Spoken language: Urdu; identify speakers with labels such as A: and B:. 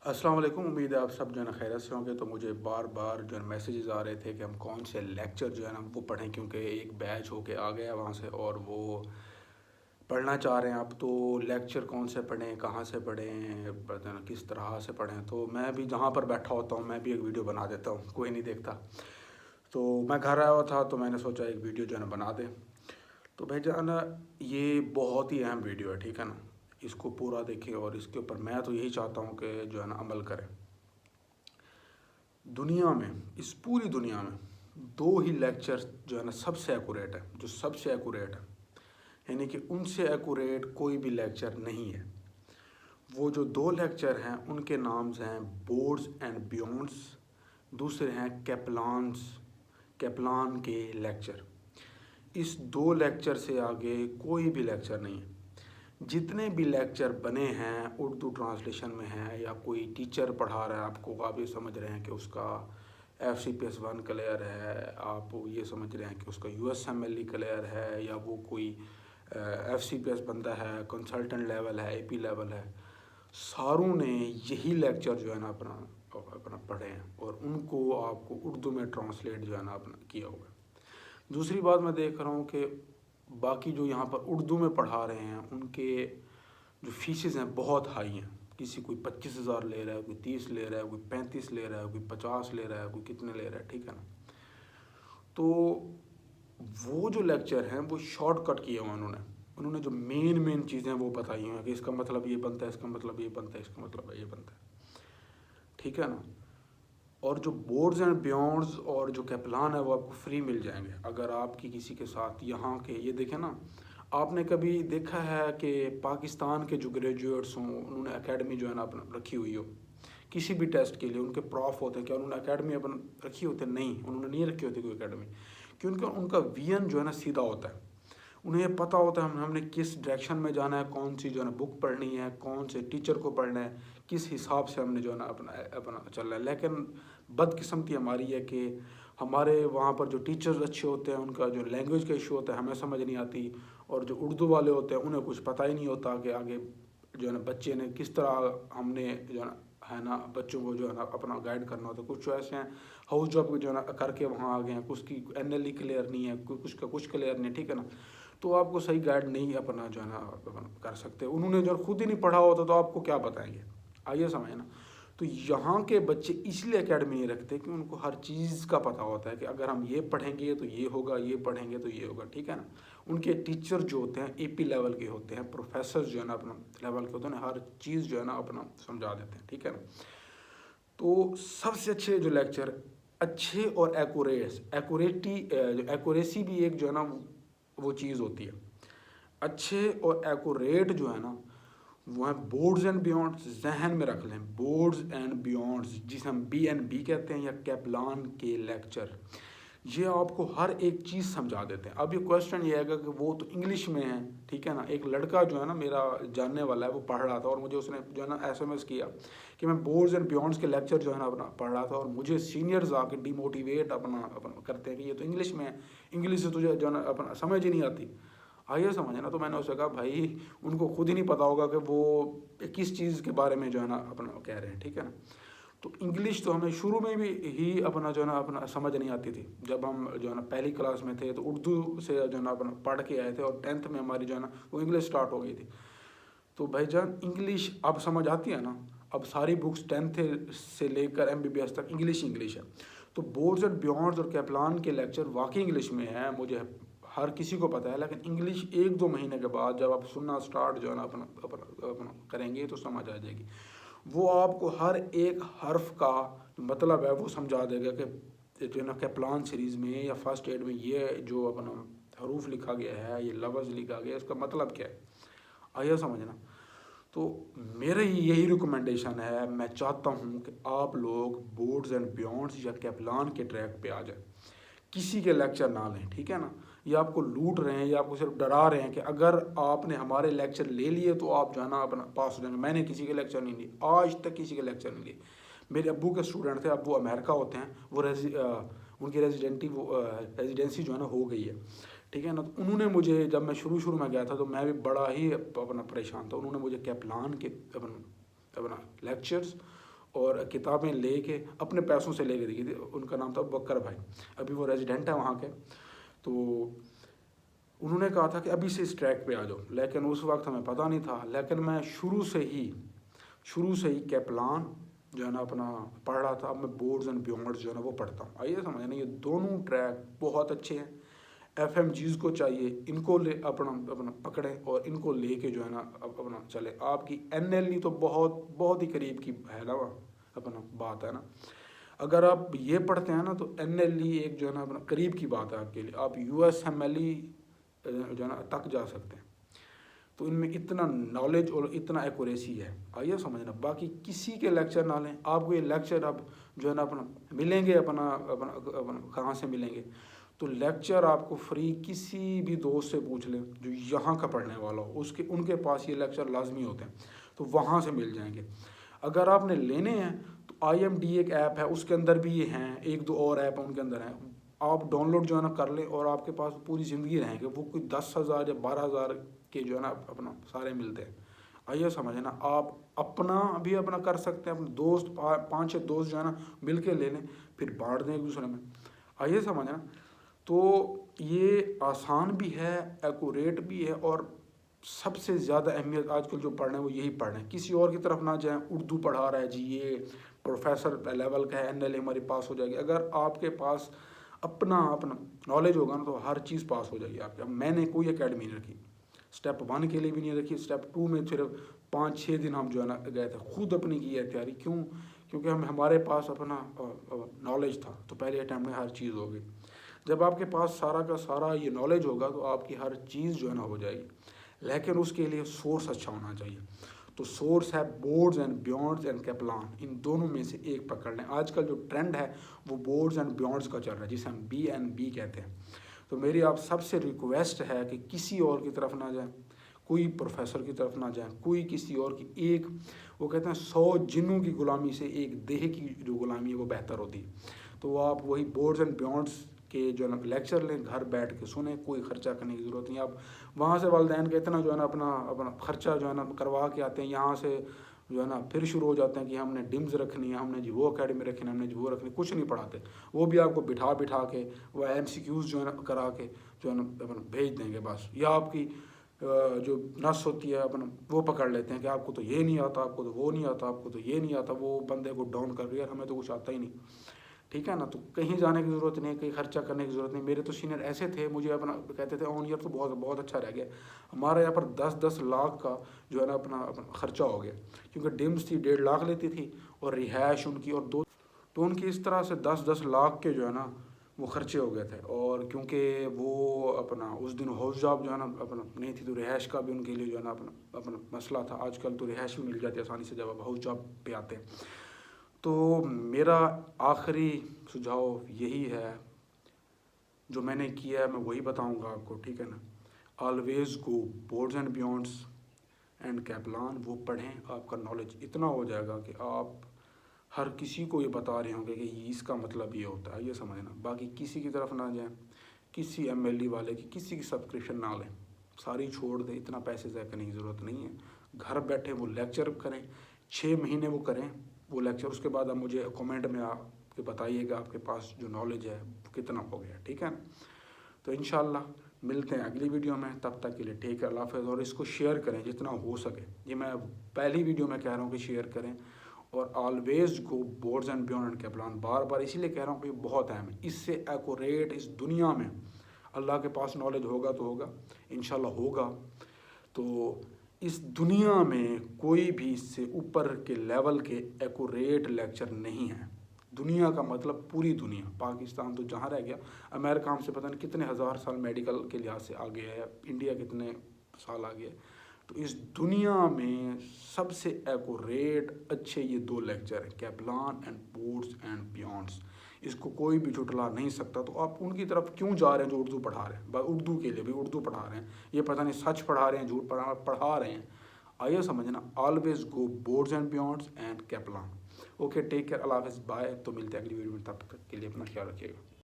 A: السلام علیکم، امید ہے آپ سب جو ہے نا خیریت سے ہوں گے۔ تو مجھے بار بار جو ہے میسیجز آ رہے تھے کہ ہم کون سے لیکچر جو ہے نا وہ پڑھیں، کیونکہ ایک بیچ ہو کے آ گیا وہاں سے اور وہ پڑھنا چاہ رہے ہیں اب تو لیکچر کون سے پڑھیں، کہاں سے پڑھیں، پتہ نہیں کس طرح سے پڑھیں۔ تو میں بھی جہاں پر بیٹھا ہوتا ہوں میں بھی ایک ویڈیو بنا دیتا ہوں، کوئی نہیں دیکھتا۔ تو میں گھر آیا ہوا تھا تو میں نے سوچا ایک ویڈیو جو ہے نا بنا دیں۔ تو بھائی جان یہ بہت ہی اہم ویڈیو ہے، ٹھیک ہے نا، اس کو پورا دیکھیں اور اس کے اوپر میں تو یہی چاہتا ہوں کہ جو ہے نا عمل کریں۔ دنیا میں، اس پوری دنیا میں دو ہی لیکچر جو ہے نا سب سے ایکوریٹ ہے، جو سب سے ایکوریٹ ہے، یعنی کہ ان سے ایکوریٹ کوئی بھی لیکچر نہیں ہے۔ وہ جو دو لیکچر ہیں ان کے نامز ہیں بورڈز اینڈ بیونڈز، دوسرے ہیں کیپلان کے لیکچر۔ اس دو لیکچر سے آگے کوئی بھی لیکچر نہیں ہے۔ جتنے بھی لیکچر بنے ہیں اردو ٹرانسلیشن میں ہیں، یا کوئی ٹیچر پڑھا رہا ہے آپ کو، آپ یہ سمجھ رہے ہیں کہ اس کا FCPS 1 کلیئر ہے، آپ یہ سمجھ رہے ہیں کہ اس کا USMLE کلیئر ہے، یا وہ کوئی FCPS بندہ ہے، کنسلٹنٹ لیول ہے، AP لیول ہے، ساروں نے یہی لیکچر جو ہے نا اپنا پڑھے ہیں اور ان کو آپ کو اردو میں ٹرانسلیٹ جو ہے نا اپنا کیا ہوگا۔ دوسری بات میں دیکھ رہا ہوں کہ باقی جو یہاں پر اردو میں پڑھا رہے ہیں ان کے جو فیسز ہیں بہت ہائی ہیں۔ کسی کوئی 25,000 لے رہا ہے، کوئی 30 لے رہا ہے، کوئی 35 لے رہا ہے، کوئی 50 لے رہا ہے، کوئی کتنے لے رہا ہے، ٹھیک ہے نا۔ تو وہ جو لیکچر ہیں وہ شارٹ کٹ کیے ہوئے انہوں نے جو مین چیزیں وہ بتائی ہیں کہ اس کا مطلب یہ بنتا ہے، اس کا مطلب یہ بنتا ہے، اس کا مطلب یہ بنتا ہے، ٹھیک ہے نا۔ اور جو بورڈز اینڈ بیونڈز اور جو کیپلان ہے وہ آپ کو فری مل جائیں گے اگر آپ کی کسی کے ساتھ یہاں کے یہ دیکھیں نا۔ آپ نے کبھی دیکھا ہے کہ پاکستان کے جو گریجویٹس ہوں انہوں نے اکیڈمی جو ہے نا اپنا رکھی ہوئی ہو کسی بھی ٹیسٹ کے لیے، ان کے پروف ہوتے ہیں کہ انہوں نے اکیڈمی اپنا رکھی ہوتی ہے؟ نہیں، انہوں نے نہیں رکھی ہوتی کوئی اکیڈمی، کیونکہ ان کا وین جو ہے نا سیدھا ہوتا ہے۔ انہیں یہ پتہ ہوتا ہے ہم نے کس ڈائریکشن میں جانا ہے، کون سی جو ہے نا بک پڑھنی ہے، کون سے ٹیچر کو پڑھنا ہے، کس حساب سے ہم نے جو ہے نا اپنا چلنا ہے۔ لیکن بدقسمتی ہماری ہے کہ ہمارے وہاں پر جو ٹیچرز اچھے ہوتے ہیں ان کا جو لینگویج کا ایشو ہوتا ہے ہمیں سمجھ نہیں آتی، اور جو اردو والے ہوتے ہیں انہیں کچھ پتہ ہی نہیں ہوتا کہ آگے جو ہے نا بچے نے کس طرح ہم نے جو ہے نا بچوں کو جو ہے نا اپنا گائیڈ کرنا ہوتا ہے۔ کچھ ایسے ہیں ہاؤس جاب جو ہے نا کر کے وہاں آ گئے ہیں، کچھ کی NLE کلیئر نہیں ہے، کچھ کا کچھ کلیئر نہیں ہے، ٹھیک ہے نا۔ تو آپ کو صحیح گائیڈ نہیں اپنا جو ہے نا کر سکتے، انہوں نے جو خود ہی نہیں پڑھا ہوتا تو آپ کو کیا بتائیں گے؟ آئیے سمجھیں نا۔ تو یہاں کے بچے اس لیے اکیڈمی نہیں رکھتے کہ ان کو ہر چیز کا پتہ ہوتا ہے کہ اگر ہم یہ پڑھیں گے تو یہ ہوگا، یہ پڑھیں گے تو یہ ہوگا، ٹھیک ہے نا۔ ان کے ٹیچر جو ہوتے ہیں AP لیول کے ہوتے ہیں، پروفیسر جو ہے نا اپنا لیول کے ہوتے ہیں، ہر چیز جو ہے نا اپنا سمجھا دیتے ہیں، ٹھیک ہے نا۔ تو سب سے اچھے جو لیکچر اچھے اور ایکوریسی بھی ایک جو ہے نا وہ چیز ہوتی ہے۔ اچھے اور ایکوریٹ جو ہے نا وہ ہیں بورڈز اینڈ بیونڈز، ذہن میں رکھ لیں، بورڈز اینڈ بیونڈز، جسے ہم BNB کہتے ہیں، یا کیپلان کے لیکچر۔ یہ آپ کو ہر ایک چیز سمجھا دیتے ہیں۔ اب یہ کویسچن یہ ہے کہ وہ تو انگلش میں ہے، ٹھیک ہے نا۔ ایک لڑکا جو ہے نا میرا جاننے والا ہے وہ پڑھ رہا تھا اور مجھے اس نے جو ہے نا SMS کیا کہ میں بورڈز اینڈ بیونڈز کے لیکچر جو ہے نا اپنا پڑھ رہا تھا، اور مجھے سینئرز آ کے ڈی موٹیویٹ اپنا کرتے ہیں کہ یہ تو انگلش میں ہے، انگلش سے تجھے جو ہے نا اپنا سمجھ ہی نہیں آتی۔ آئیے سمجھنا۔ تو میں نے اسے کہا بھائی ان کو خود ہی نہیں پتا ہوگا کہ وہ کس چیز کے بارے میں جو ہے نا اپنا کہہ رہے ہیں، ٹھیک ہے نا۔ تو انگلش تو ہمیں شروع میں بھی ہی اپنا جو ہے نا اپنا سمجھ نہیں آتی تھی، جب ہم جو ہے نا پہلی کلاس میں تھے تو اردو سے جو ہے نا اپنا پڑھ کے آئے تھے، اور 10th میں ہماری جو ہے نا وہ انگلش سٹارٹ ہو گئی تھی۔ تو بھائی جان انگلش اب سمجھ آتی ہے نا، اب ساری بکس 10th سے لے کر MBBS تک انگلش ہے۔ تو بورڈز اینڈ بیونڈز اور کیپلان کے لیکچر واقعی انگلش میں ہیں، مجھے ہر کسی کو پتہ ہے، لیکن انگلش 1-2 مہینے کے بعد جب آپ سننا سٹارٹ جو ہے نا اپنا کریں گے تو سمجھ آ جائے گی۔ وہ آپ کو ہر ایک حرف کا مطلب ہے وہ سمجھا دے گا کہ جو ہے نا کیپلان سیریز میں یا فرسٹ ایڈ میں یہ جو اپنا حروف لکھا گیا ہے، یہ لفظ لکھا گیا ہے، اس کا مطلب کیا ہے۔ آئیے سمجھنا۔ تو میرا یہی ریکمنڈیشن ہے، میں چاہتا ہوں کہ آپ لوگ بورڈز اینڈ بیونڈز یا کیپلان کے ٹریک پہ آ جائیں، کسی کے لیکچر نہ لیں، ٹھیک ہے نا۔ یہ آپ کو لوٹ رہے ہیں، یا آپ کو صرف ڈرا رہے ہیں کہ اگر آپ نے ہمارے لیکچر لے لیے تو آپ جو ہے نا اپنا پاس ہو جائیں گے۔ میں نے کسی کے لیکچر نہیں لیے، آج تک کسی کے لیکچر نہیں لیے۔ میرے ابو کے اسٹوڈنٹ تھے، اب وہ امریکہ ہوتے ہیں، وہ ان کی ریزیڈنسی جو ہے نا ہو گئی ہے، ٹھیک ہے نا۔ تو انہوں نے مجھے، جب میں شروع میں گیا تھا تو میں بھی بڑا ہی اپنا پریشان تھا، انہوں نے مجھے کیپلان کے اپنا لیکچرز اور کتابیں لے کے اپنے پیسوں سے لے کے دی تھی. ان کا نام تھا بکر بھائی, ابھی وہ ریزیڈنٹ ہے وہاں کے. تو انہوں نے کہا تھا کہ ابھی سے اس ٹریک پہ آ جاؤ, لیکن اس وقت ہمیں پتہ نہیں تھا. لیکن میں شروع سے ہی کیپلان جو ہے نا اپنا پڑھ رہا تھا. اب میں بورڈز اینڈ بیونڈز جو ہے نا وہ پڑھتا ہوں. آئیے سمجھنا, یہ دونوں ٹریک بہت اچھے ہیں. ایف ایم جیز کو چاہیے ان کو لے اپنا پکڑیں اور ان کو لے کے جو ہے نا اپنا چلے. آپ کی این ایل ای تو بہت ہی قریب کی ہے نا اپنا بات ہے نا. اگر آپ یہ پڑھتے ہیں نا تو این ایل ای ایک جو ہے نا اپنا قریب کی بات ہے آپ کے لیے. آپ U S M L E جو ہے نا تک جا سکتے ہیں. تو ان میں اتنا نالج اور اتنا ایکوریسی ہے. آئیے سمجھنا, باقی کسی کے لیکچر نہ لیں. آپ کو یہ لیکچر اب جو ہے نا اپنا ملیں گے اپنا کہاں سے ملیں گے, تو لیکچر آپ کو فری کسی بھی دوست سے پوچھ لیں جو یہاں کا پڑھنے والا ہو, ان کے پاس یہ لیکچر لازمی ہوتے ہیں, تو وہاں سے مل جائیں گے. اگر آپ نے لینے ہیں تو آئی ایم ڈی ایک ایپ ہے, اس کے اندر بھی یہ ہیں, ایک دو اور ایپ ان کے اندر ہیں. آپ ڈاؤن لوڈ جو ہے نا کر لیں اور آپ کے پاس پوری زندگی رہیں گے. وہ کوئی 10,000 یا 12,000 کے جو ہے نا اپنا سارے ملتے ہیں. آئیے سمجھنا, آپ اپنا بھی اپنا کر سکتے ہیں. اپنے دوست 5-6 دوست جو ہے نا مل کے لے لیں, پھر بانٹ دیں ایک دوسرے میں. آئیے سمجھنا. تو یہ آسان بھی ہے, ایکوریٹ بھی ہے, اور سب سے زیادہ اہمیت آج کل جو پڑھ رہے ہیں وہ یہی پڑھ رہے ہیں. کسی اور کی طرف نہ جائیں. اردو پڑھا رہا ہے جی, یہ پروفیسر لیول کا ہے, این ایل اے ہماری پاس ہو جائے گی. اگر آپ کے پاس اپنا نالج ہوگا نا تو ہر چیز پاس ہو جائے گی آپ کے. میں نے کوئی اکیڈمی نہیں رکھی, اسٹیپ 1 کے لیے بھی نہیں رکھی. اسٹیپ 2 میں صرف 5-6 دن ہم جو ہے نا گئے تھے, خود اپنی کی ہے تیاری. کیونکہ ہمارے پاس اپنا نالج تھا, تو پہلے اٹیمپٹ میں ہر چیز ہو گئی. جب آپ کے پاس سارا کا سارا یہ نالج ہوگا تو آپ کی ہر چیز جو ہے نا ہو جائے گی. لیکن اس کے لیے سورس اچھا ہونا چاہیے. تو سورس ہے boards and beyonds and Kaplan. ان دونوں میں سے ایک پکڑ لیں. آج کل جو ٹرینڈ ہے وہ بورڈز اینڈ بیونڈز کا چل رہا ہے, جسے ہم BNB کہتے ہیں. تو میری آپ سب سے ریکویسٹ ہے کہ کسی اور کی طرف نہ جائیں, کوئی پروفیسر کی طرف نہ جائیں, کوئی کسی اور کی. ایک وہ کہتے ہیں 100 جنوں کی غلامی سے ایک دیہ کی جو غلامی ہے وہ بہتر ہوتی ہے. تو آپ وہی بورڈز اینڈ بیونڈز کے جو ہے نا لیکچر لیں, گھر بیٹھ کے سنیں, کوئی خرچہ کرنے کی ضرورت نہیں. آپ وہاں سے والدین کا اتنا جو ہے نا اپنا خرچہ جو ہے نا کروا کے آتے ہیں, یہاں سے جو ہے نا پھر شروع ہو جاتے ہیں کہ ہم نے ڈمز رکھنی ہے, ہم نے جی وہ اکیڈمی رکھنی ہے, ہم نے جی وہ رکھنی. کچھ نہیں پڑھاتے. وہ بھی آپ کو بٹھا کے وہ MCQs جو ہے نا کرا کے جو ہے نا بھیج دیں گے بس. یا آپ کی جو نس ہوتی ہے وہ پکڑ لیتے ہیں کہ آپ کو تو یہ نہیں آتا, آپ کو تو وہ نہیں آتا, آپ کو تو یہ نہیں آتا. وہ بندے کو ڈاؤن کر رہی ہے, ہمیں تو کچھ آتا ہی نہیں. ٹھیک ہے نا. تو کہیں جانے کی ضرورت نہیں, کہیں خرچہ کرنے کی ضرورت نہیں. میرے تو سینئر ایسے تھے, مجھے کہتے تھے آن ایئر تو بہت اچھا رہ گیا. ہمارے یہاں پر 10 لاکھ کا جو ہے نا اپنا خرچہ ہو گیا, کیونکہ ڈمز تھی 1.5 لاکھ لیتی تھی, اور رہائش ان کی, اور تو ان کی اس طرح سے 10 لاکھ کے جو ہے نا وہ خرچے ہو گئے تھے. اور کیونکہ وہ اس دن ہاؤس جاب جو ہے نا نہیں تھی, تو رہائش کا بھی ان کے لیے جو ہے نا اپنا مسئلہ تھا. آج کل تو رہائش بھی مل جاتی ہے آسانی سے جب آپ ہاؤس جاب پہ آتے ہیں. تو میرا آخری سجھاؤ یہی ہے, جو میں نے کیا ہے میں وہی بتاؤں گا آپ کو. ٹھیک ہے نا. Always go boards and beyonds and Kaplan. وہ پڑھیں, آپ کا نالج اتنا ہو جائے گا کہ آپ ہر کسی کو یہ بتا رہے ہوں گے کہ اس کا مطلب یہ ہوتا ہے. یہ سمجھنا. باقی کسی کی طرف نہ جائیں, کسی MLE والے کی کسی کی سبسکرپشن نہ لیں, ساری چھوڑ دیں. اتنا پیسے ضائع کرنے کی ضرورت نہیں ہے. گھر بیٹھے وہ لیکچر کریں, 6 مہینے وہ کریں وہ لیکچر. اس کے بعد آپ مجھے کامنٹ میں آپ کے بتائیے گا آپ کے پاس جو نالج ہے کتنا ہو گیا. ٹھیک ہے. تو انشاءاللہ ملتے ہیں اگلی ویڈیو میں. تب تک کے لیے ٹھیک ہے, اللہ حافظ. اور اس کو شیئر کریں جتنا ہو سکے. یہ میں پہلی ویڈیو میں کہہ رہا ہوں کہ شیئر کریں. اور always go boards and beyond and Kaplan بار بار اسی لیے کہہ رہا ہوں کہ یہ بہت اہم ہے. اس سے ایکوریٹ اس دنیا میں اللہ کے پاس نالج ہوگا تو ہوگا, انشاءاللہ ہوگا. تو اس دنیا میں کوئی بھی اس سے اوپر کے لیول کے ایکوریٹ لیکچر نہیں ہے. دنیا کا مطلب پوری دنیا. پاکستان تو جہاں رہ گیا, امریکہ ہم سے پتہ نہیں کتنے ہزار سال میڈیکل کے لحاظ سے آگے ہے, انڈیا کتنے سال آگے ہے. تو اس دنیا میں سب سے ایکوریٹ اچھے یہ 2 لیکچر ہیں, کیپلان اینڈ بورڈز اینڈ بیونڈز. اس کو کوئی بھی جھٹلا نہیں سکتا. تو آپ ان کی طرف کیوں جا رہے ہیں جو اردو پڑھا رہے ہیں؟ اردو کے لیے بھی اردو پڑھا رہے ہیں, یہ پتہ نہیں سچ پڑھا رہے ہیں جھوٹ پڑھا رہے ہیں. آئیے سمجھنا. Always go boards and beyonds and Kaplan. Okay, take care, اللہ حافظ, بائے. تو ملتے ہیں اگلی ویڈیو میں, تب تک کے لیے اپنا خیال رکھیے گا.